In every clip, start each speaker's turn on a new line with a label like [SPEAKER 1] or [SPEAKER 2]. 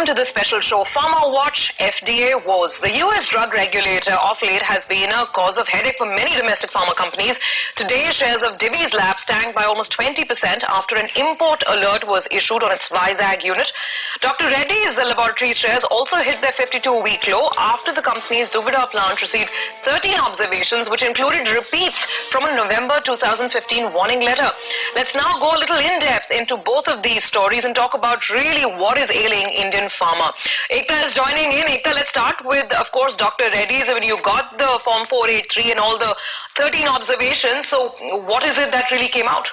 [SPEAKER 1] to this special show, Pharma Watch FDA Woes. The US drug regulator of late has been a cause of headache for many domestic pharma companies. Today, shares of Divi's Labs tanked by almost 20% after an import alert was issued on its Vizag unit. Dr. Reddy's laboratory shares also hit their 52-week low after the company's Duvida plant received 13 observations, which included repeats from a November 2015 warning letter. Let's now go a little in-depth into both of these stories and talk about really what is ailing Indian pharma. Ekta is joining in. Ekta, let's start with, of course, Dr. Reddy's. I mean, you got the Form 483 and all the 13 observations. So what is it that really came out?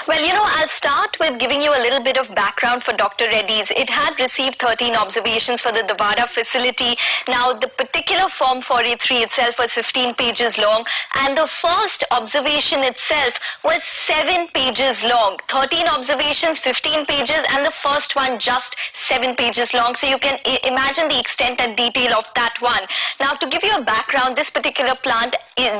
[SPEAKER 2] Well, I'll start with giving you a little bit of background for Dr. Reddy's. It had received 13 observations for the Duvida facility. Now, the particular Form 483 itself was 15 pages long, and the first observation itself was 7 pages long. 13 observations, 15 pages, and the first one just 7 pages long. So you can imagine the extent and detail of that one. Now, to give you a background, this particular plant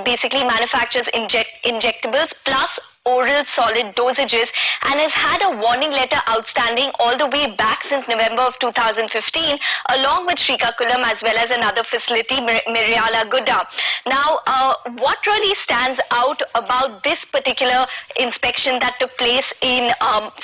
[SPEAKER 2] basically manufactures injectables plus oral solid dosages and has had a warning letter outstanding all the way back since November of 2015, along with Srikakulam as well as another facility, Miryala Gudda. Now, what really stands out about this particular inspection that took place in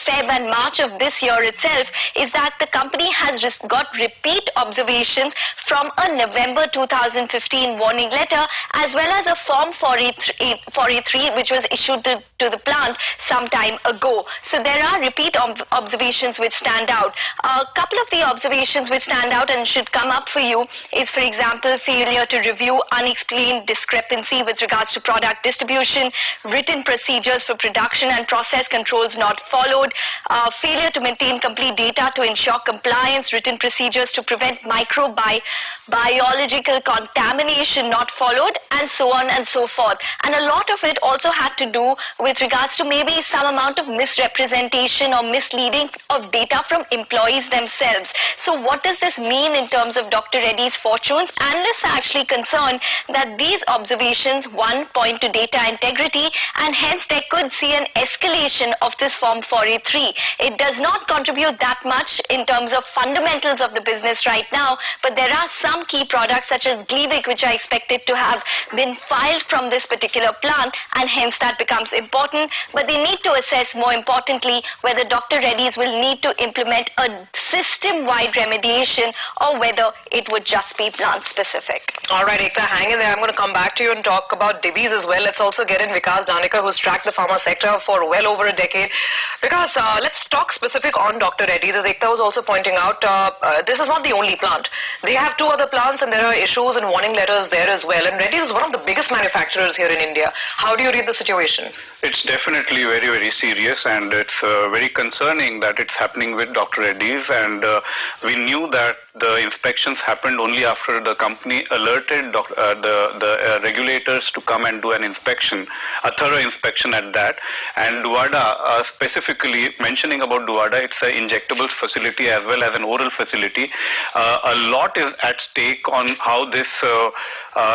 [SPEAKER 2] Feb and March of this year itself is that the company has got repeat observations from a November 2015 warning letter as well as a Form 483 which was issued to the plant some time ago. So there are repeat observations which stand out. A couple of the observations which stand out and should come up for you is, for example, failure to review unexplained discrepancy with regards to product distribution, written procedures for production and process controls not followed, failure to maintain complete data to ensure compliance, written procedures to prevent biological contamination not followed, and so on and so forth. And a lot of it also had to do with regards to maybe some amount of misrepresentation or misleading of data from employees themselves. So what does this mean in terms of Dr. Reddy's fortunes? Analysts are actually concerned that these observations, one, point to data integrity, and hence they could see an escalation of this Form 483. It does not contribute that much in terms of fundamentals of the business right now, but there are some key products such as Gleevec which are expected to have been filed from this particular plant, and hence that becomes important. But they need to assess, more importantly, whether Dr. Reddy's will need to implement a system-wide remediation or whether it would just be plant-specific.
[SPEAKER 1] All right, Ekta, hang in there. I'm going to come back to you and talk about Divi's as well. Let's also get in Vikas Danikar, who's tracked the pharma sector for well over a decade. Vikas, let's talk specific on Dr. Reddy's. As Ekta was also pointing out, this is not the only plant. They have 2 other plants and there are issues and warning letters there as well. And Reddy's is one of the biggest manufacturers here in India. How do you read the situation?
[SPEAKER 3] It's definitely very, very serious, and it's very concerning that it's happening with Dr. Reddy's, and we knew that the inspections happened only after the company alerted the regulators to come and do an inspection, a thorough inspection at that. And Duvida, specifically mentioning about Duvida, it's an injectables facility as well as an oral facility. A lot is at stake on how this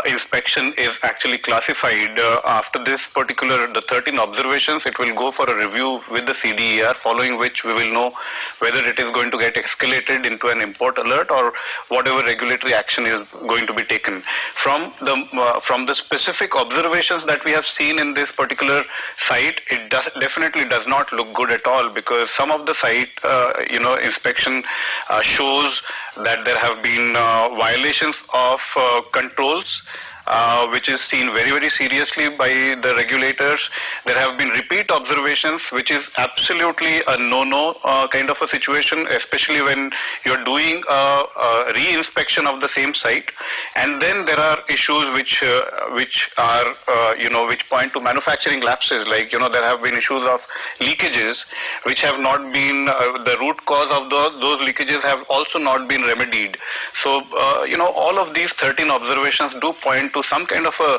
[SPEAKER 3] inspection is actually classified. After this particular, the 13 observations, it will go for a review with the CDER, following which we will know whether it is going to get escalated into an import alert or whatever regulatory action is going to be taken. From the specific observations that we have seen in this particular site, it definitely does not look good at all, because some of the site inspection shows that there have been violations of controls, which is seen very, very seriously by the regulators. There have been repeat observations, which is absolutely a no-no kind of a situation, especially when you're doing a re-inspection of the same site. And then there are issues which point to manufacturing lapses, like, there have been issues of leakages, which have not been, the root cause of those leakages have also not been remedied. So, all of these 13 observations do point to some kind of a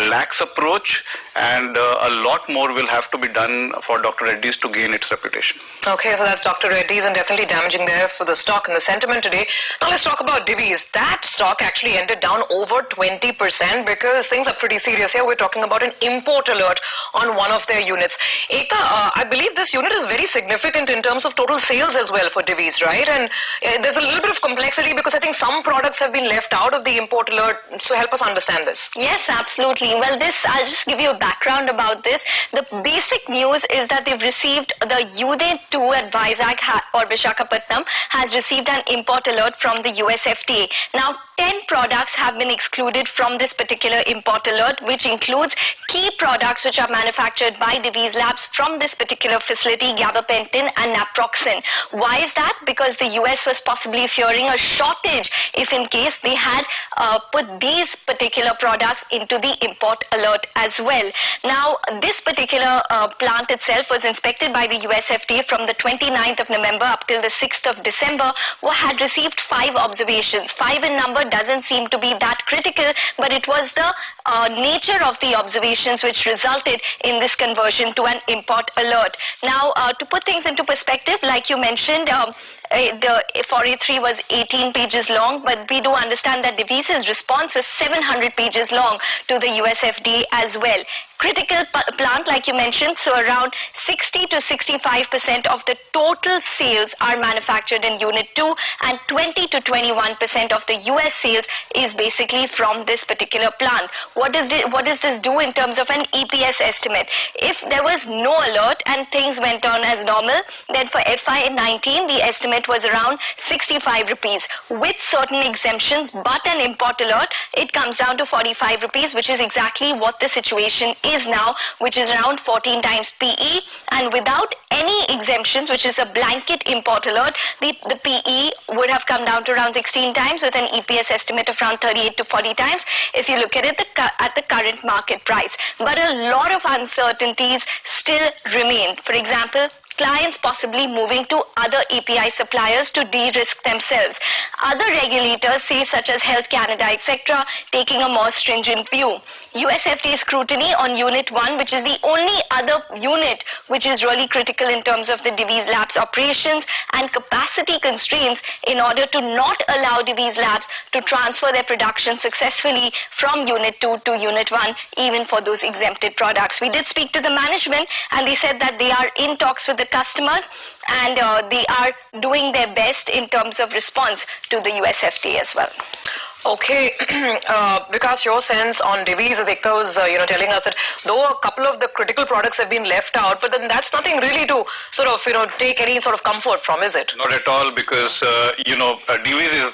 [SPEAKER 3] lax approach, and a lot more will have to be done for Dr. Reddy's to gain its reputation.
[SPEAKER 1] Okay, so that's Dr. Reddy's, and definitely damaging there for the stock and the sentiment today. Now let's talk about Divi's. That stock actually ended down over 20% because things are pretty serious here. We're talking about an import alert on one of their units. Ekta, I believe this unit is very significant in terms of total sales as well for Divi's, right? And there's a little bit of complexity because I think some products have been left out of the import alert. So help us understand this.
[SPEAKER 2] Yes, absolutely. Well, I'll just give you a background about this. The basic news is that they've received the Unit 2 at Vizag or Visakhapatnam has received an import alert from the US FDA. Now, 10 products have been excluded from this particular import alert, which includes key products which are manufactured by Divi's Labs from this particular facility, gabapentin and naproxen. Why is that? Because the US was possibly fearing a shortage if in case they had put these particular products into the import alert as well. Now, this particular plant itself was inspected by the US FDA from the 29th of November up till the 6th of December, had received 5 observations. 5 in number doesn't seem to be that critical, but it was the nature of the observations which resulted in this conversion to an import alert. Now, to put things into perspective, like you mentioned, the 483 was 18 pages long, but we do understand that Divi's response was 700 pages long to the US FDA as well. Critical plant, like you mentioned, so around 60 to 65% of the total sales are manufactured in Unit 2, and 20 to 21% of the US sales is basically from this particular plant. What does this do in terms of an EPS estimate? If there was no alert and things went on as normal, then for FY19 the estimate was around 65 rupees. With certain exemptions but an import alert, it comes down to 45 rupees, which is exactly what the situation is now, which is around 14 times PE, and without any exemptions, which is a blanket import alert, the PE would have come down to around 16 times with an EPS estimate of around 38 to 40 times if you look at it at the current market price. But a lot of uncertainties still remain. For example, clients possibly moving to other API suppliers to de-risk themselves. Other regulators, say such as Health Canada, etc., taking a more stringent view. US FDA scrutiny on Unit 1, which is the only other unit which is really critical in terms of the Divi's Labs operations, and capacity constraints in order to not allow Divi's Labs to transfer their production successfully from Unit 2 to Unit 1, even for those exempted products. We did speak to the management, and they said that they are in talks with the customers, and they are doing their best in terms of response to the US FDA as well.
[SPEAKER 1] Okay, Vikas, your sense on Divi's, as Ekta was, telling us that though a couple of the critical products have been left out, but then that's nothing really to sort of, take any sort of comfort from, is it?
[SPEAKER 3] Not at all, because, Divi's is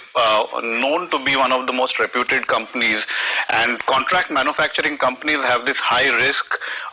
[SPEAKER 3] known to be one of the most reputed companies, and contract manufacturing companies have this high risk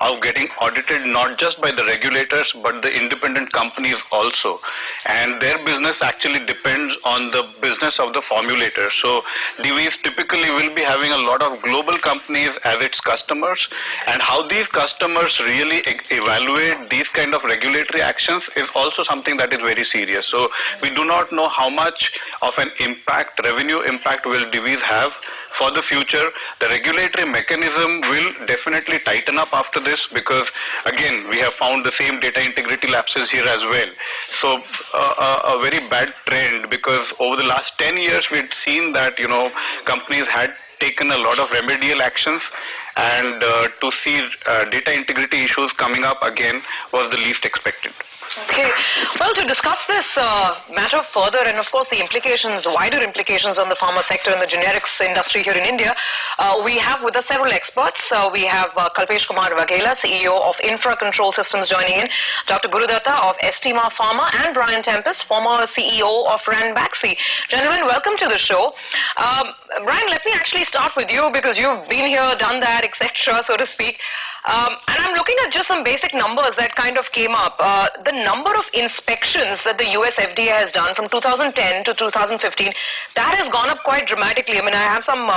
[SPEAKER 3] of getting audited not just by the regulators, but the independent companies also. And their business actually depends on the business of the formulator. So Divi's typically will be having a lot of global companies as its customers, and how these customers really evaluate these kind of regulatory actions is also something that is very serious. So we do not know how much of an impact, revenue impact, will Divi's have for the future. The regulatory mechanism will definitely tighten up after this, because again we have found the same data integrity lapses here as well. So a very bad trend, because over the last 10 years we had seen that companies had taken a lot of remedial actions, and to see data integrity issues coming up again was the least expected.
[SPEAKER 1] Okay. Well, to discuss this matter further, and of course the implications, wider implications on the pharma sector and the generics industry here in India, we have with us several experts. We have Kalpesh Kumar Vaghela, CEO of Infra Control Systems, joining in, Dr. Gurudatta of Estima Pharma, and Brian Tempest, former CEO of Ranbaxy. Gentlemen, welcome to the show. Brian, let me actually start with you, because you've been here, done that, etc., so to speak. And I'm looking at just some basic numbers that kind of came up. The number of inspections that the US FDA has done from 2010 to 2015, that has gone up quite dramatically. I mean, I have some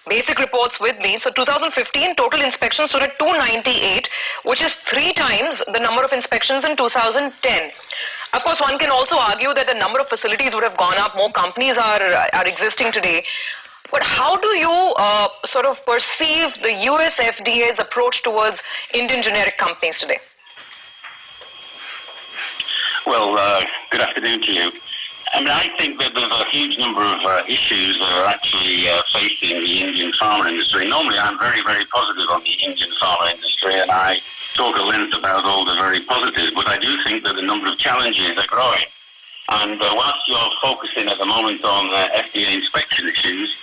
[SPEAKER 1] basic reports with me. So 2015, total inspections stood at 298, which is 3 times the number of inspections in 2010. Of course, one can also argue that the number of facilities would have gone up, more companies are existing today. But how do you sort of perceive the US FDA's approach towards Indian generic companies today?
[SPEAKER 4] Well, good afternoon to you. I mean, I think that there's a huge number of issues that are actually facing the Indian pharma industry. Normally, I'm very, very positive on the Indian pharma industry, and I talk at length about all the very positives, but I do think that the number of challenges are growing. And whilst you're focusing at the moment on FDA inspection issues,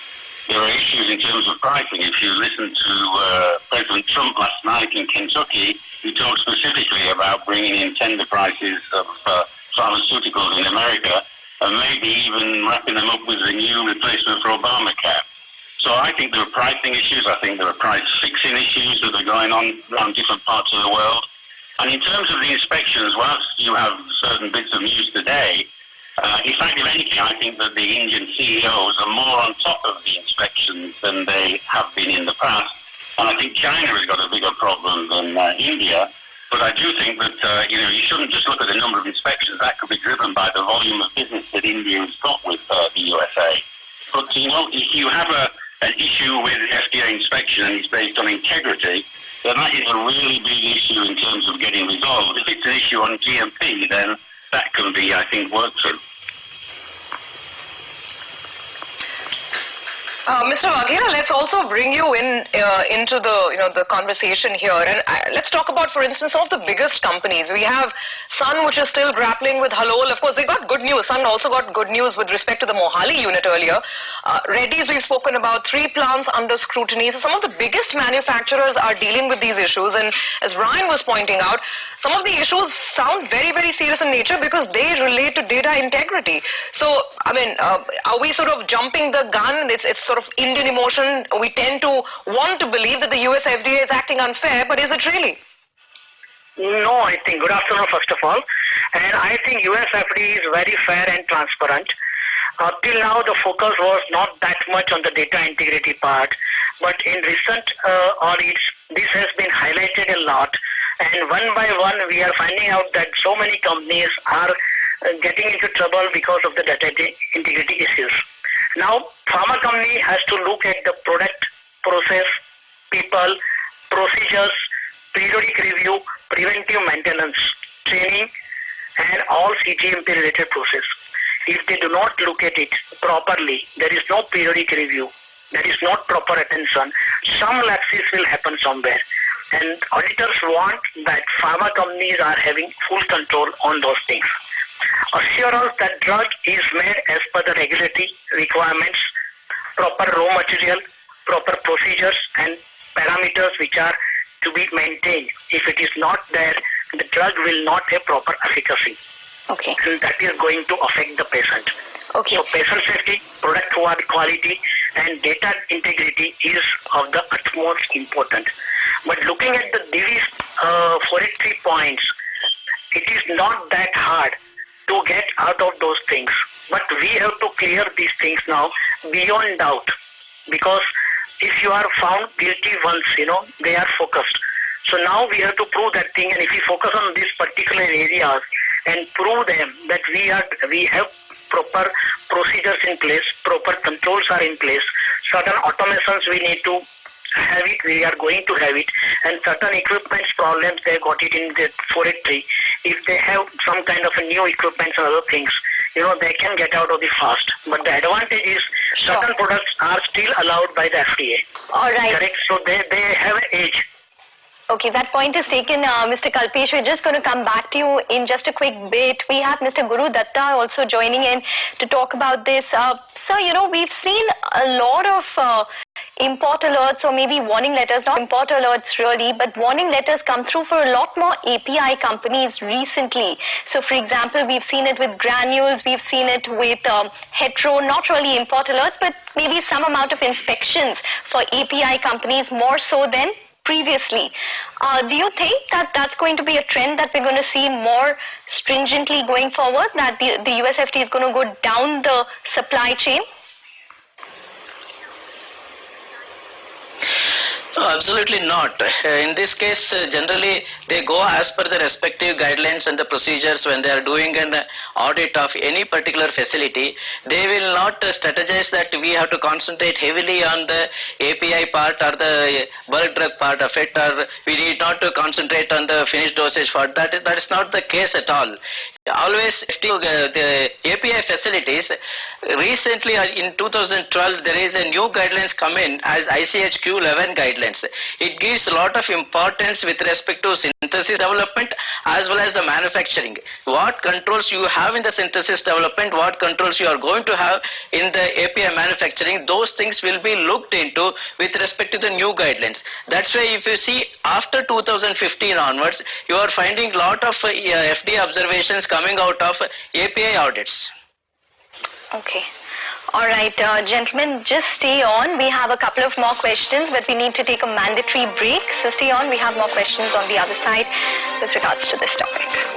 [SPEAKER 4] there are issues in terms of pricing. If you listen to President Trump last night in Kentucky, he talked specifically about bringing in tender prices of pharmaceuticals in America, and maybe even wrapping them up with the new replacement for Obamacare. So I think there are pricing issues. I think there are price fixing issues that are going on around different parts of the world. And in terms of the inspections, whilst you have certain bits of news today, in fact, if anything, I think that the Indian CEOs are more on top of the inspections than they have been in the past. And I think China has got a bigger problem than India. But I do think that, you shouldn't just look at the number of inspections. That could be driven by the volume of business that India has got with the USA. But, if you have an issue with FDA inspection and it's based on integrity, then that is a really big issue in terms of getting resolved. If it's an issue on GMP, then that can be, I think, worked through.
[SPEAKER 1] Mr. Waghera, let's also bring you into the conversation here, and let's talk about, for instance, some of the biggest companies. We have Sun, which is still grappling with Halol. Of course, they got good news. Sun also got good news with respect to the Mohali unit earlier. Reddy's, we've spoken about 3 plants under scrutiny. So some of the biggest manufacturers are dealing with these issues, and as Ryan was pointing out, some of the issues sound very, very serious in nature because they relate to data integrity. So, I mean, are we sort of jumping the gun? It's sort of Indian emotion. We tend to want to believe that the US FDA is acting unfair, but is it really?
[SPEAKER 5] No, I think, good afternoon first of all, and I think US FDA is very fair and transparent. Till now the focus was not that much on the data integrity part, but in recent audits this has been highlighted a lot, and one by one we are finding out that so many companies are getting into trouble because of the data integrity issues. Now, pharma company has to look at the product, process, people, procedures, periodic review, preventive maintenance, training, and all CGMP related process. If they do not look at it properly, there is no periodic review, there is not proper attention, some lapses will happen somewhere. And auditors want that pharma companies are having full control on those things. Assurance that drug is made as per the regulatory requirements, proper raw material, proper procedures and parameters which are to be maintained. If it is not there, the drug will not have proper efficacy.
[SPEAKER 2] Okay.
[SPEAKER 5] And that is going to affect the patient.
[SPEAKER 2] Okay.
[SPEAKER 5] So patient safety, product quality and data integrity is of the utmost important. But looking at the Divi's 483 points, it is not that hard to get out of those things. But we have to clear these things now beyond doubt. Because if you are found guilty once, they are focused. So now we have to prove that thing, and if we focus on these particular areas and prove them that we have proper procedures in place, proper controls are in place, certain automations we need to have it, we are going to have it, and certain equipments problems, they got it in the 483. If they have some kind of a new equipment and other things, they can get out of the fast. But the advantage is certain products are still allowed by the FDA.
[SPEAKER 2] All right.
[SPEAKER 5] Correct? So they have an edge.
[SPEAKER 2] Okay, that point is taken, Mr. Kalpesh. We're just going to come back to you in just a quick bit. We have Mr. Guru Datta also joining in to talk about this. Sir, we've seen a lot of import alerts, or maybe warning letters, not import alerts really, but warning letters come through for a lot more API companies recently. So, for example, we've seen it with granules, we've seen it with hetero, not really import alerts, but maybe some amount of inspections for API companies more so than previously. Do you think that that's going to be a trend that we're going to see more stringently going forward, that the US FDA is going to go down the supply chain?
[SPEAKER 6] No, absolutely not. In this case, generally they go as per the respective guidelines and the procedures when they are doing an audit of any particular facility. They will not strategize that we have to concentrate heavily on the API part or the bulk drug part of it, or we need not to concentrate on the finished dosage part. That is not the case at all. Always the API facilities, recently in 2012 there is a new guidelines come in as ICHQ 11 guidelines. It gives a lot of importance with respect to synthesis development as well as the manufacturing. What controls you have in the synthesis development, what controls you are going to have in the API manufacturing, those things will be looked into with respect to the new guidelines. That's why if you see after 2015 onwards, you are finding a lot of FDA observations coming out of API audits.
[SPEAKER 2] Okay. All right, gentlemen, just stay on. We have a couple of more questions, but we need to take a mandatory break. So stay on. We have more questions on the other side with regards to this topic.